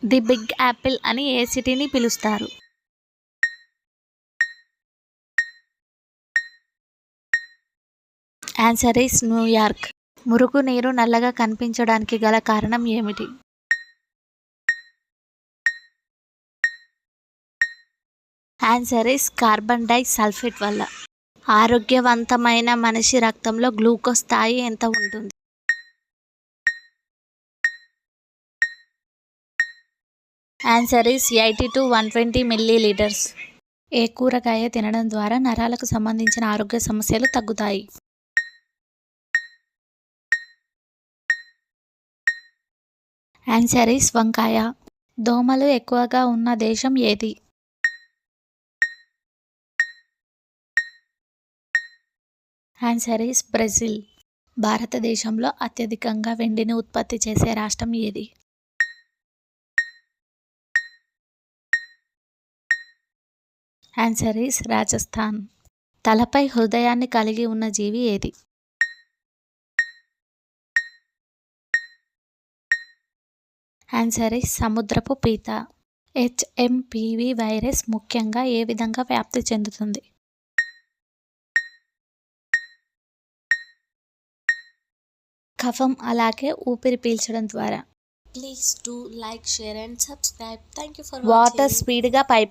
The big Apple అని ఏ సిటీని పిలుస్తారు? Answer is New York. మురుగునీరు నల్లగా కనిపించడానికి గల కారణం ఏమిటి? Answer is carbon di sulphate వల్ల. ఆరోగ్యవంతమైన మనిషి రక్తంలో గ్లూకోజ్ స్థాయి ఎంత ఉంటుంది? Answer is 80 to 120 millilitres. ఏ కూరగాయ తినడం ద్వారా నరాలకు సంబంధించిన ఆరోగ్య సమస్యలు తగ్గుతాయి? ఆన్సర్ ఈస్ వంకాయ. దోమలు ఎక్కువగా ఉన్న దేశం ఏది? Answer is Brazil. భారతదేశంలో అత్యధికంగా వెండిని ఉత్పత్తి చేసే రాష్ట్రం ఏది? Answer is Rajasthan. తలపై హృదయాన్ని కలిగి ఉన్న జీవి ఏది? ఆన్సర్ ఈస్ సముద్రపు పీత. హెచ్ఎంపివి వైరస్ ముఖ్యంగా ఏ విధంగా వ్యాప్తి చెందుతుంది? కఫం అలాగే ఊపిరి పీల్చడం ద్వారా. Please do like, share and subscribe. Thank you for water watching. స్పీడ్గా పైప్